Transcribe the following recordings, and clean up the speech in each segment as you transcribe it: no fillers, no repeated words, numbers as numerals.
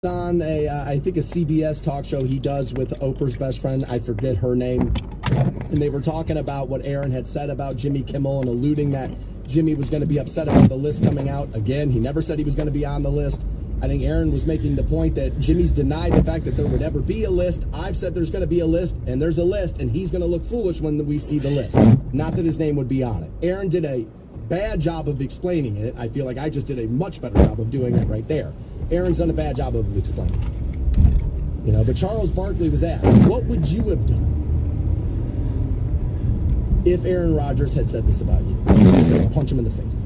on I think a CBS talk show he does with Oprah's best friend. I forget her name. And they were talking about what Aaron had said about Jimmy Kimmel and alluding that Jimmy was going to be upset about the list coming out. Again, he never said he was going to be on the list. I think Aaron was making the point that Jimmy's denied the fact that there would ever be a list. I've said there's going to be a list, and there's a list, and he's going to look foolish when we see the list. Not that his name would be on it. Aaron did a bad job of explaining it. I feel like I just did a much better job of doing it right there. Aaron's done a bad job of explaining it. You know, but Charles Barkley was asked, what would you have done if Aaron Rodgers had said this about you? He said, I'd punch him in the face.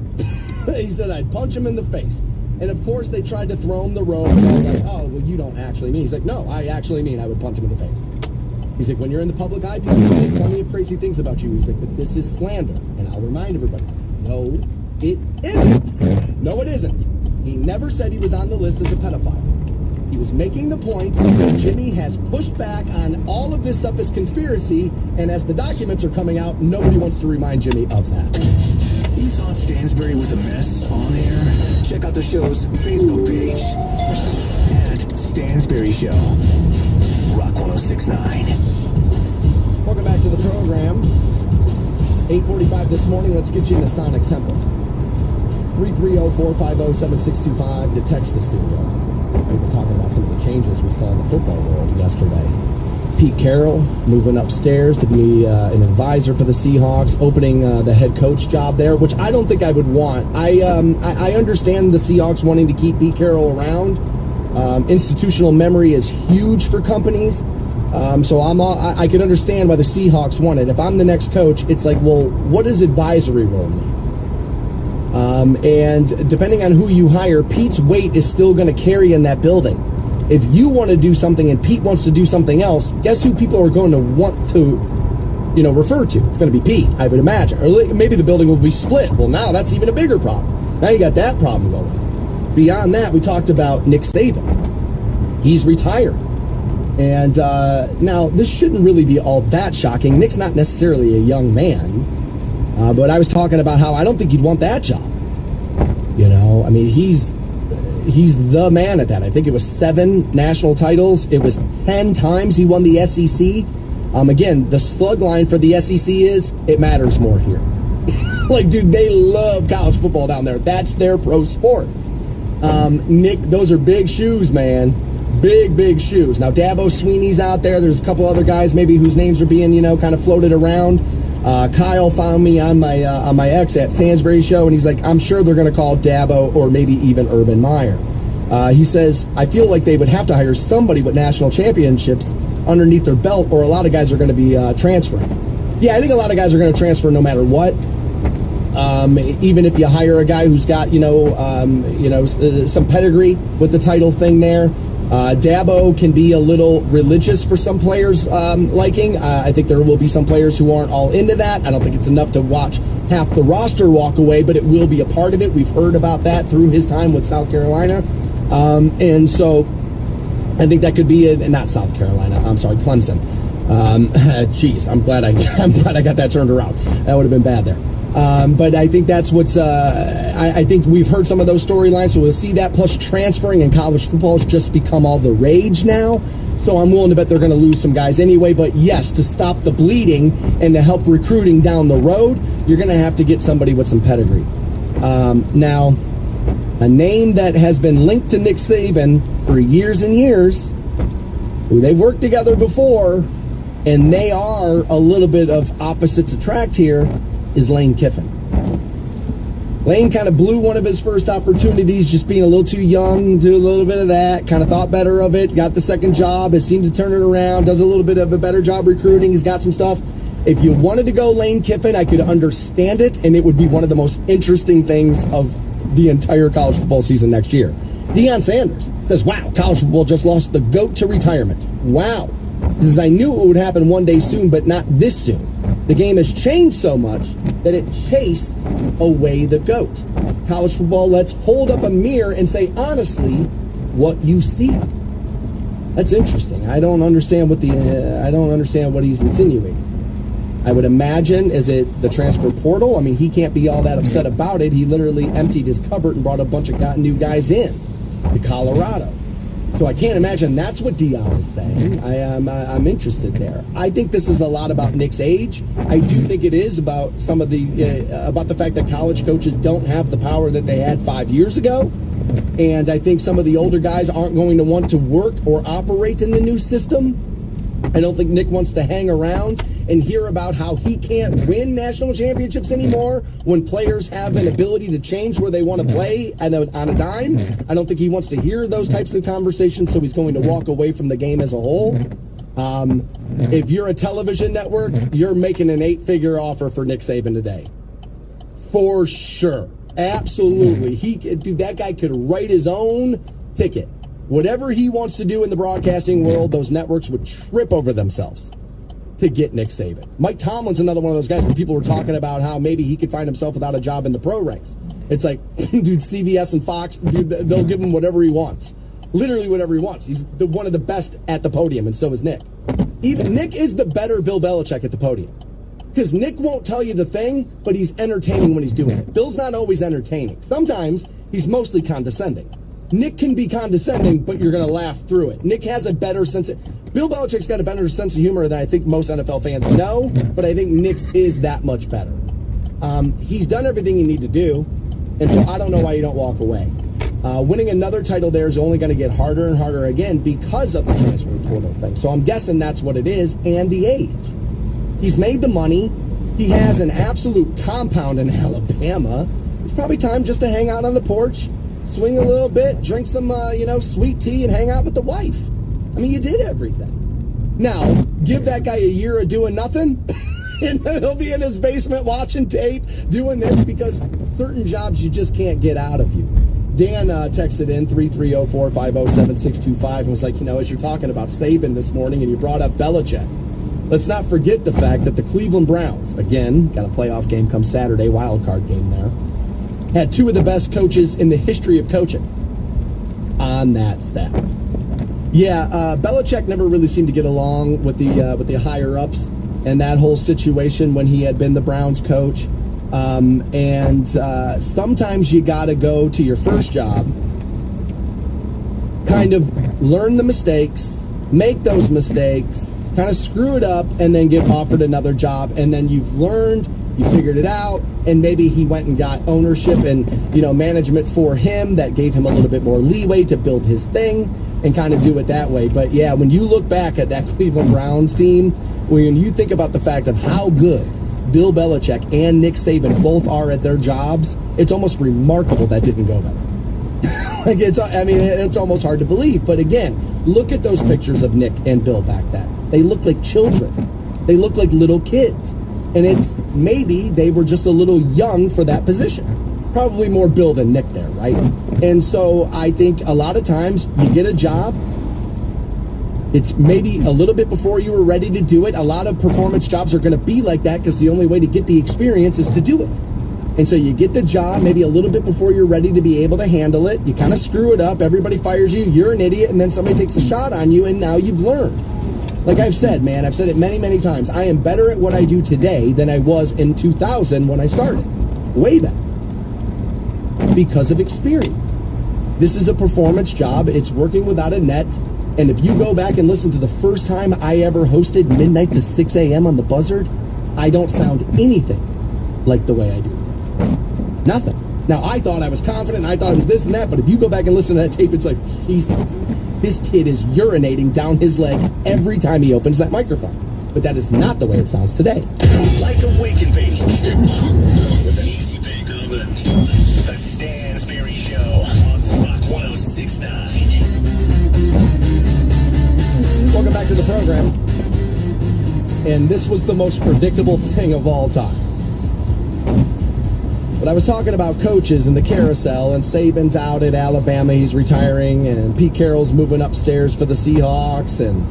He said, I'd punch him in the face. And of course, they tried to throw him the rope, and they're like, oh, well, you don't actually mean. He's like, no, I actually mean I would punch him in the face. He's like, when you're in the public eye, people say plenty of crazy things about you. He's like, but this is slander. And I'll remind everybody, no, it isn't. No, it isn't. He never said he was on the list as a pedophile. He was making the point that Jimmy has pushed back on all of this stuff as conspiracy, and as the documents are coming out, nobody wants to remind Jimmy of that. You thought Stansbury was a mess on air? Check out the show's Facebook page at Stansbury Show. Rock 106.9. Welcome back to the program. 8:45 this morning. Let's get you in a sonic tempo. 330-450-7625 to text the studio. We've been talking about some of the changes we saw in the football world yesterday. Pete Carroll moving upstairs to be an advisor for the Seahawks, opening the head coach job there, which I don't think I would want. I understand the Seahawks wanting to keep Pete Carroll around. Institutional memory is huge for companies, so I can understand why the Seahawks want it. If I'm the next coach, it's like, well, what does advisory role mean? And depending on who you hire, Pete's weight is still going to carry in that building. If you want to do something and Pete wants to do something else, guess who people are going to want to, refer to? It's going to be Pete, I would imagine. Or maybe the building will be split. Well, now that's even a bigger problem. Now you got that problem going. Beyond that, we talked about Nick Saban. He's retired. And now this shouldn't really be all that shocking. Nick's not necessarily a young man. But I was talking about how I don't think you'd want that job. I mean, he's the man at that. I think it was 7 national titles. It was 10 times he won the SEC. Again, the slug line for the SEC is, it matters more here. Like, dude, they love college football down there. That's their pro sport. Nick, those are big shoes, man. Big, big shoes. Now, Dabo Sweeney's out there. There's a couple other guys maybe whose names are being, kind of floated around. Kyle found me on my ex at Stansbury Show, and he's like, I'm sure they're going to call Dabo or maybe even Urban Meyer. He says, I feel like they would have to hire somebody with national championships underneath their belt, or a lot of guys are going to be transferring. Yeah, I think a lot of guys are going to transfer no matter what. Even if you hire a guy who's got, some pedigree with the title thing there. Dabo can be a little religious for some players' liking. I think there will be some players who aren't all into that. I don't think it's enough to watch half the roster walk away, but it will be a part of it. We've heard about that through his time with South Carolina. And so I think that could be it. And not South Carolina. I'm sorry, Clemson. Jeez, I'm glad I got that turned around. That would have been bad there. But I think that's what's, I think we've heard some of those storylines, so we'll see that, plus transferring in college football has just become all the rage now, so I'm willing to bet they're going to lose some guys anyway, but yes, to stop the bleeding and to help recruiting down the road, you're going to have to get somebody with some pedigree. Now, a name that has been linked to Nick Saban for years and years, who they've worked together before, and they are a little bit of opposites attract here, is Lane Kiffin. Lane kind of blew one of his first opportunities, just being a little too young, do a little bit of that, kind of thought better of it, got the second job, has seemed to turn it around, does a little bit of a better job recruiting, he's got some stuff. If you wanted to go Lane Kiffin, I could understand it, and it would be one of the most interesting things of the entire college football season next year. Deion Sanders says, wow, college football just lost the GOAT to retirement. Wow. He says, I knew it would happen one day soon, but not this soon. The game has changed so much that it chased away the GOAT. College football, let's hold up a mirror and say, honestly, what you see. That's interesting. I don't understand what he's insinuating. I would imagine, is it the transfer portal? I mean, he can't be all that upset about it. He literally emptied his cupboard and brought a bunch of new guys in to Colorado. So I can't imagine that's what Dion is saying. I'm interested there. I think this is a lot about Nick's age. I do think it is about some of the about the fact that college coaches don't have the power that they had 5 years ago. And I think some of the older guys aren't going to want to work or operate in the new system. I don't think Nick wants to hang around and hear about how he can't win national championships anymore when players have an ability to change where they want to play on a dime. I don't think he wants to hear those types of conversations, so he's going to walk away from the game as a whole. If you're a television network, you're making an 8-figure offer for Nick Saban today. For sure. Absolutely. That guy could write his own ticket. Whatever he wants to do in the broadcasting world, those networks would trip over themselves to get Nick Saban. Mike Tomlin's another one of those guys where people were talking about how maybe he could find himself without a job in the pro ranks. It's like, dude, CBS and Fox, dude, they'll give him whatever he wants. Literally whatever he wants. He's one of the best at the podium, and so is Nick. Nick is the better Bill Belichick at the podium. Because Nick won't tell you the thing, but he's entertaining when he's doing it. Bill's not always entertaining. Sometimes he's mostly condescending. Nick can be condescending, but you're going to laugh through it. Nick has a better sense of... Bill Belichick's got a better sense of humor than I think most NFL fans know, but I think Nick's is that much better. He's done everything you need to do, and so I don't know why you don't walk away. Winning another title there is only going to get harder and harder again because of the transfer portal thing. So I'm guessing that's what it is, and the age. He's made the money. He has an absolute compound in Alabama. It's probably time just to hang out on the porch, swing a little bit, drink some, sweet tea, and hang out with the wife. I mean, you did everything. Now, give that guy a year of doing nothing, and he'll be in his basement watching tape, doing this, because certain jobs you just can't get out of you. Dan texted in 330-450-7625 and was like, as you're talking about Saban this morning and you brought up Belichick, let's not forget the fact that the Cleveland Browns, again, got a playoff game come Saturday, wild card game there, had two of the best coaches in the history of coaching on that staff. Yeah, Belichick never really seemed to get along with the higher ups and that whole situation when he had been the Browns coach. Sometimes you got to go to your first job, kind of learn the mistakes, make those mistakes, kind of screw it up, and then get offered another job, and then you've learned. You figured it out, and maybe he went and got ownership and, management for him that gave him a little bit more leeway to build his thing and kind of do it that way. But, yeah, when you look back at that Cleveland Browns team, when you think about the fact of how good Bill Belichick and Nick Saban both are at their jobs, it's almost remarkable that didn't go better. It's almost hard to believe. But, again, look at those pictures of Nick and Bill back then. They look like children. They look like little kids. And it's maybe they were just a little young for that position. Probably more Bill than Nick there, right? And so I think a lot of times you get a job, it's maybe a little bit before you were ready to do it. A lot of performance jobs are going to be like that because the only way to get the experience is to do it. And so you get the job maybe a little bit before you're ready to be able to handle it. You kind of screw it up. Everybody fires you. You're an idiot. And then somebody takes a shot on you, and now you've learned. Like I've said, man, I've said it many, many times. I am better at what I do today than I was in 2000 when I started. Way better. Because of experience. This is a performance job. It's working without a net. And if you go back and listen to the first time I ever hosted midnight to 6 a.m. on the Buzzard, I don't sound anything like the way I do. Nothing. Now, I thought I was confident. I thought it was this and that. But if you go back and listen to that tape, it's like, Jesus, dude. This kid is urinating down his leg every time he opens that microphone. But that is not the way it sounds today. Like a wake and bake. With an easy bake oven. The Stansberry Show on Rock 1069. Welcome back to the program. And this was the most predictable thing of all time. But I was talking about coaches and the carousel, and Saban's out at Alabama, he's retiring, and Pete Carroll's moving upstairs for the Seahawks, and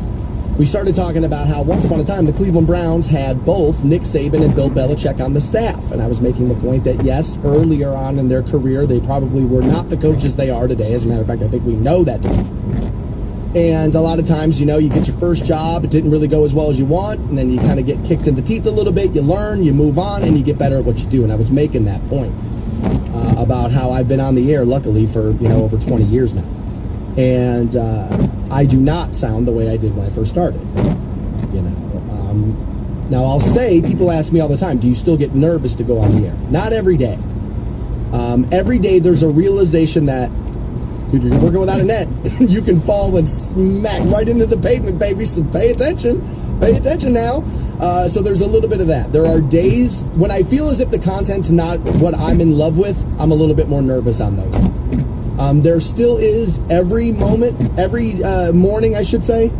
we started talking about how once upon a time the Cleveland Browns had both Nick Saban and Bill Belichick on the staff, and I was making the point that yes, earlier on in their career, they probably were not the coaches they are today. As a matter of fact, I think we know that to be true. And a lot of times, you get your first job, it didn't really go as well as you want, and then you kind of get kicked in the teeth a little bit, you learn, you move on, and you get better at what you do. And I was making that point about how I've been on the air, luckily, for, over 20 years now. And I do not sound the way I did when I first started. Now I'll say, people ask me all the time, do you still get nervous to go on the air? Not every day. Every day there's a realization that, dude, you're working without a net. You can fall and smack right into the pavement, baby. So pay attention. Pay attention now. So there's a little bit of that. There are days when I feel as if the content's not what I'm in love with. I'm a little bit more nervous on those days. There still is every moment, every morning, I should say,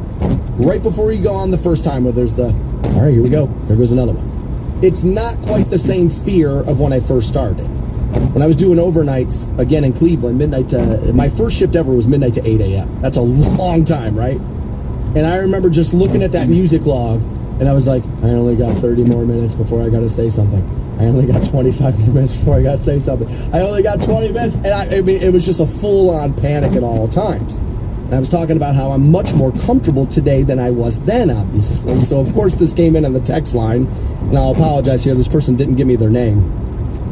right before you go on the first time where there's the, all right, here we go. Here goes another one. It's not quite the same fear of when I first started. When I was doing overnights, again in Cleveland, my first shift ever was midnight to 8 a.m. That's a long time, right? And I remember just looking at that music log, and I was like, I only got 30 more minutes before I got to say something. I only got 25 more minutes before I got to say something. I only got 20 minutes. And I mean, it was just a full-on panic at all times. And I was talking about how I'm much more comfortable today than I was then, obviously. So, of course, this came in on the text line. And I'll apologize here. This person didn't give me their name.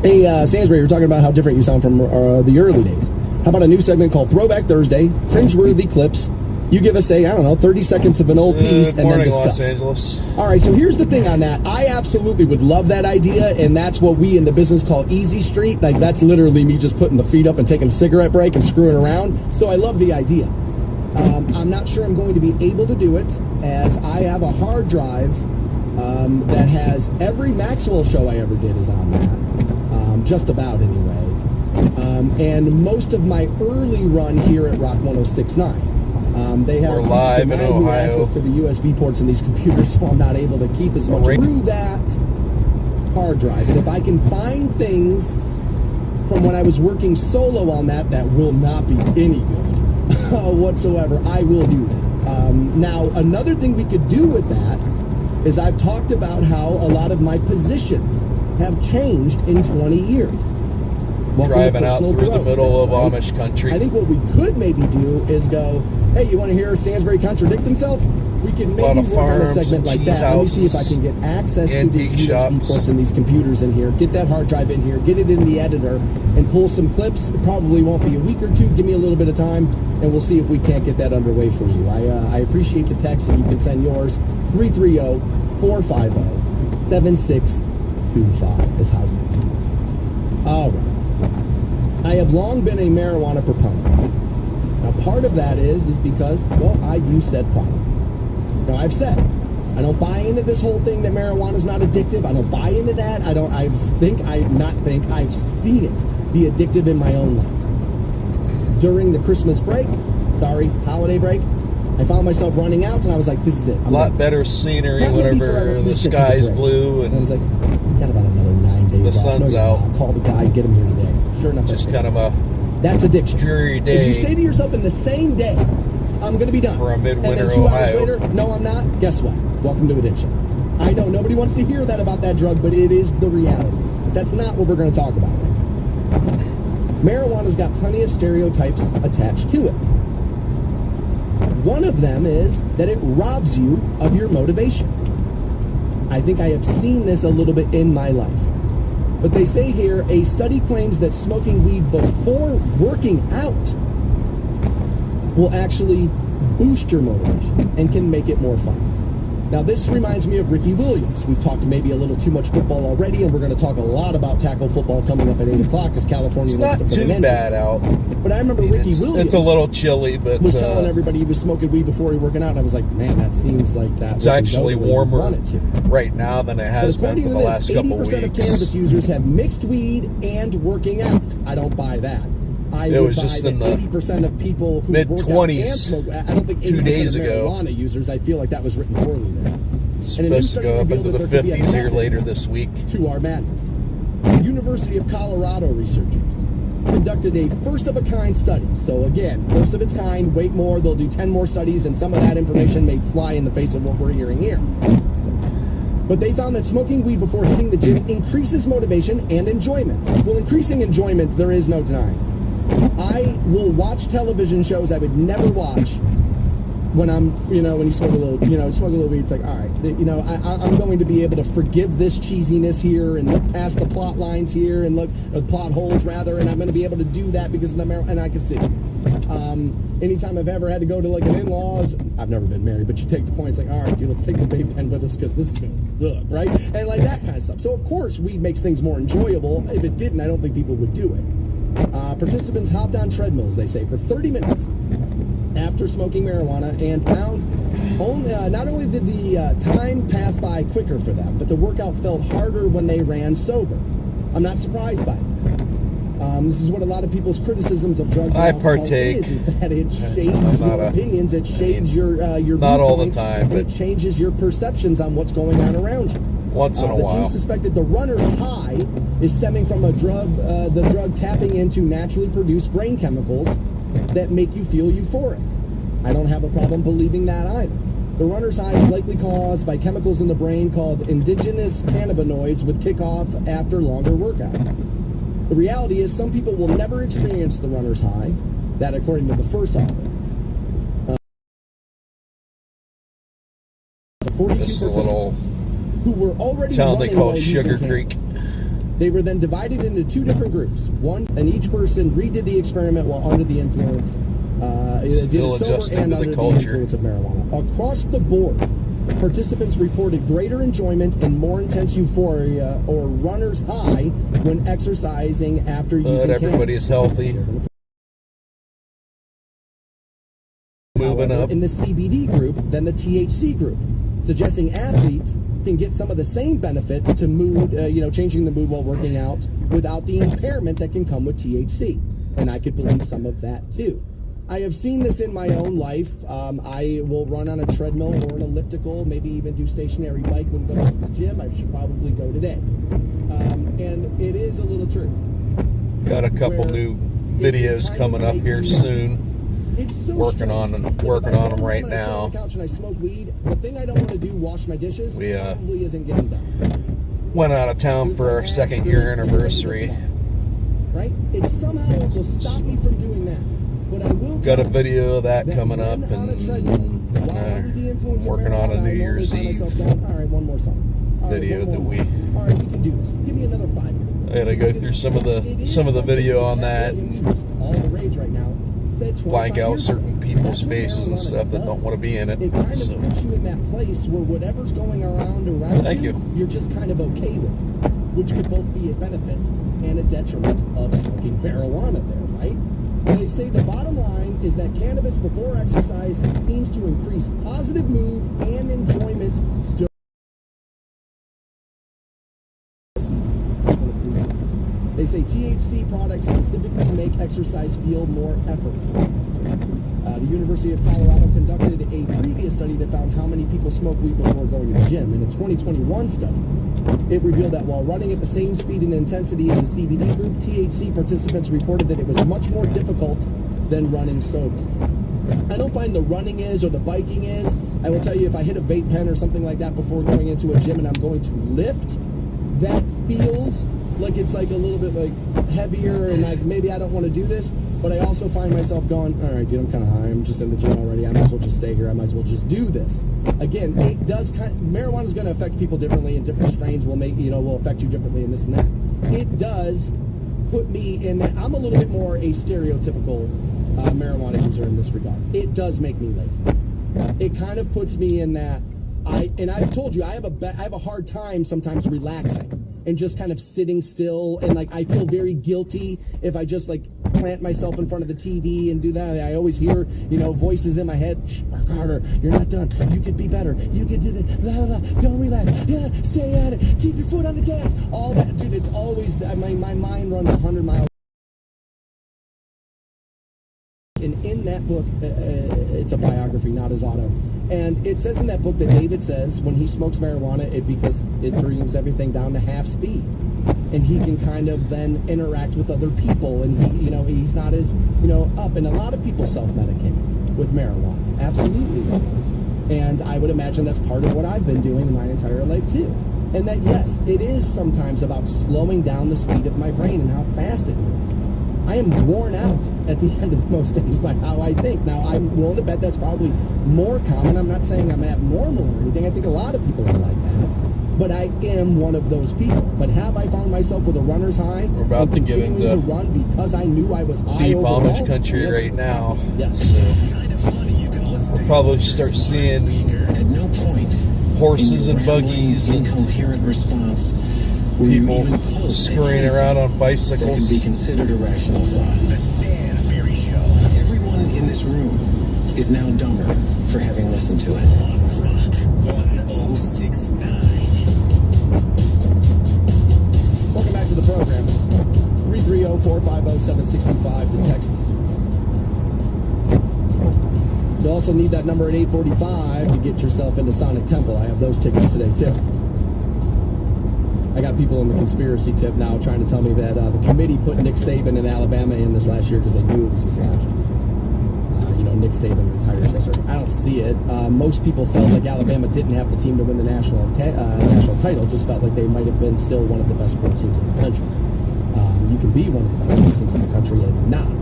Hey, Stansbury, you're talking about how different you sound from the early days. How about a new segment called Throwback Thursday, cringeworthy clips? You give us 30 seconds of an old piece and then discuss. Los Angeles. All right, so here's the thing on that. I absolutely would love that idea, and that's what we in the business call easy street. Like, that's literally me just putting the feet up and taking a cigarette break and screwing around. So I love the idea. I'm not sure I'm going to be able to do it, as I have a hard drive that has every Maxwell show I ever did is on that. Just about, anyway. And most of my early run here at Rock 106.9. They have live in denied me Ohio. access to the USB ports in these computers, so I'm not able to keep as much through that hard drive. And if I can find things from when I was working solo on that will not be any good whatsoever, I will do that. Now, another thing we could do with that is I've talked about how a lot of my positions have changed in 20 years. Driving out through the middle of Amish country. I think what we could maybe do is go, hey, you want to hear Stansbury contradict himself? We can maybe work on a segment like that. Let me see if I can get access to these USB ports and these computers in here, get that hard drive in here, get it in the editor, and pull some clips. It probably won't be a week or two. Give me a little bit of time, and we'll see if we can't get that underway for you. I appreciate the text, and you can send yours. 330-450-7625 is how you do it. All right. I have long been a marijuana proponent. Now, part of that is because, well, I use said product. Now, I've said, I don't buy into this whole thing that marijuana is not addictive. I don't buy into that. I've seen it be addictive in my own life. During the Christmas break, holiday break, I found myself running out, and I was like, this is it. A lot better scenery whenever the sky's blue. And I was like, got about another 9 days the sun's out. Call the guy, get him here today. Sure enough, just kind of that's addiction. Dreary day. If you say to yourself in the same day, I'm going to be done. For a midwinter and then 2 Ohio. hours later, no, I'm not. Guess what? Welcome to addiction. I know nobody wants to hear that about that drug, but it is the reality. But that's not what we're going to talk about. Marijuana's got plenty of stereotypes attached to it. One of them is that it robs you of your motivation. I think I have seen this a little bit in my life. But they say here, a study claims that smoking weed before working out will actually boost your motivation and can make it more fun. Now, this reminds me of Ricky Williams. We've talked maybe a little too much football already, and we're going to talk a lot about tackle football coming up at 8 o'clock as California wants to put an end to it. It's not too bad out. But I remember Ricky Williams. It's a little chilly, but was telling everybody he was smoking weed before he working out, and I was like, man, that seems like that. It's actually warmer right now than it has been for the last couple weeks. 80% of cannabis users have mixed weed and working out. I don't buy that. It was just in the 80% of people who mid-20s. I don't think 80% 2 days of ago. marijuana users. I feel like that was written poorly there. It's supposed to go up into the 50s here later this week. To our madness. University of Colorado researchers conducted a first-of-a-kind study. So again, first of its kind, wait more, they'll do 10 more studies, and some of that information may fly in the face of what we're hearing here. But they found that smoking weed before hitting the gym increases motivation and enjoyment. Well, increasing enjoyment, there is no denying. I will watch television shows I would never watch when I'm, when you smoke a little, smoke a little weed. It's like, all right, I'm going to be able to forgive this cheesiness here and look past the plot lines here and look at plot holes rather, and I'm going to be able to do that because of the marijuana, and I can see. Anytime I've ever had to go to like an in-laws, I've never been married, but you take the point, it's like, all right, dude, let's take the vape pen with us because this is going to suck, right? And like that kind of stuff. So of course, weed makes things more enjoyable. If it didn't, I don't think people would do it. Participants hopped on treadmills, they say, for 30 minutes after smoking marijuana and found not only did the time pass by quicker for them, but the workout felt harder when they ran sober. I'm not surprised by that. This is what a lot of people's criticisms of drugs and alcohol is that it shades your opinions, it shades your not all the time, time, and it changes your perceptions on what's going on around you. Once in a while. The team suspected the runner's high is stemming from the drug tapping into naturally produced brain chemicals that make you feel euphoric. I don't have a problem believing that either. The runner's high is likely caused by chemicals in the brain called endogenous cannabinoids with kickoff after longer workouts. The reality is some people will never experience the runner's high, that according to the first author. 42 participants who were already town they call Sugar Creek. They were then divided into two different groups. One, and each person redid the experiment while under the influence. Still adjusting and to under the culture. The influence of marijuana. Across the board, participants reported greater enjoyment and more intense euphoria or runner's high when exercising after using everybody's healthy. Moving up. In the CBD group than the THC group, suggesting athletes can get some of the same benefits to mood, changing the mood while working out without the impairment that can come with THC. And I could believe some of that too. I have seen this in my own life. I will run on a treadmill or an elliptical, maybe even do stationary bike when going to the gym. I should probably go today. And it is a little true. Got a couple new videos coming up here soon. It's so working on them right now. On the couch and I smoke weed. The thing I don't want to do, wash my dishes, probably isn't getting done. Went out of town for our 2nd year anniversary. Right? It somehow will stop me from doing that. But I will got a video of that coming up, and working on a New Year's Eve all right, one more song. video that we. All right, we can do this. Give me another 5 minutes. I gotta go through some of the video on that. All the rage right now. Blank out certain people's faces and stuff that don't want to be in it. It kind of puts you in that place where whatever's going around you, you're just kind of okay with it, which could both be a benefit and a detriment of smoking marijuana there, right? They say the bottom line is that cannabis before exercise seems to increase positive mood and enjoyment. They say THC products specifically make exercise feel more effortful. The University of Colorado conducted a previous study that found how many people smoke weed before going to the gym. In a 2021 study, it revealed that while running at the same speed and intensity as the CBD group, THC participants reported that it was much more difficult than running sober. I don't find the running is or the biking is. I will tell you, if I hit a vape pen or something like that before going into a gym and I'm going to lift, that feels like it's like a little bit like heavier and like maybe I don't want to do this, but I also find myself going, all right, dude, I'm kind of high. I'm just in the gym already. I might as well just stay here. I might as well just do this. Again, it does marijuana is going to affect people differently, and different strains will will affect you differently and this and that. It does put me in that I'm a little bit more a stereotypical marijuana user in this regard. It does make me lazy. It kind of puts me in that I've told you I have a hard time sometimes relaxing and just kind of sitting still, and like I feel very guilty if I just like plant myself in front of the TV and do that. I always hear voices in my head, work harder, you're not done, you could be better, you could do this, blah blah blah, don't relax, yeah, stay at it, keep your foot on the gas, all that, dude. It's always my mind runs 100 miles. And in that book, it's a biography, not his auto. And it says in that book that David says when he smokes marijuana, because it brings everything down to half speed. And he can kind of then interact with other people. And he's not as, up. And a lot of people self-medicate with marijuana. Absolutely. And I would imagine that's part of what I've been doing my entire life too. And that, yes, it is sometimes about slowing down the speed of my brain and how fast it moves. I am worn out at the end of most days by how I think. Now, I'm willing to bet that's probably more common. I'm not saying I'm abnormal or anything. I think a lot of people are like that. But I am one of those people. But have I found myself with a runner's high? We're about to get into to run because I knew I was high deep overall? Amish country right now. Yes. So we'll probably start seeing At no point horses and buggies and incoherent response were you people even close to scurrying anything around on that can be bicycles. considered a rational thought. The Stansberry Show. Everyone in this room is now dumber for having listened to it. On Rock 1069. Welcome back to the program. 330-450-7625 to text the studio. You also need that number at 8:45 to get yourself into Sonic Temple. I have those tickets today, too. I got people in the conspiracy tip now trying to tell me that the committee put Nick Saban in Alabama in this last year because they knew it was his last year. Nick Saban retires yesterday. I don't see it. Most people felt like Alabama didn't have the team to win the national title, just felt like they might have been still one of the best sport teams in the country. You can be one of the best sport teams in the country and not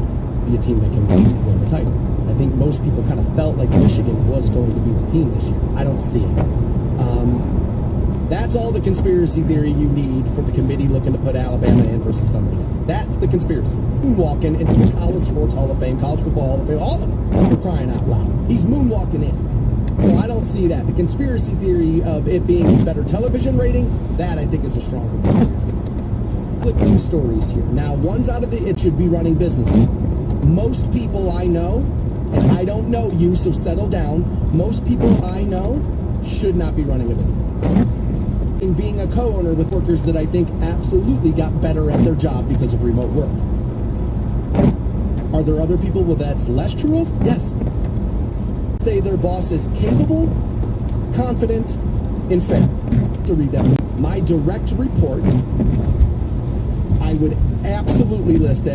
be a team that can win the title. I think most people kind of felt like Michigan was going to be the team this year. I don't see it. That's all the conspiracy theory you need for the committee looking to put Alabama in versus somebody else. That's the conspiracy. Moonwalking into the College Sports Hall of Fame, College Football Hall of Fame, all of them. We're crying out loud. He's moonwalking in. So I don't see that. The conspiracy theory of it being a better television rating, that I think is a stronger conspiracy. Conflicting stories here. Now, one's out of it should be running businesses. Most people I know, and I don't know you, so settle down. Most people I know should not be running a business. In being a co-owner with workers that I think absolutely got better at their job because of remote work. Are there other people where that's less true of? Yes. Say their boss is capable, confident, and fair. To read that. My direct report, I would absolutely list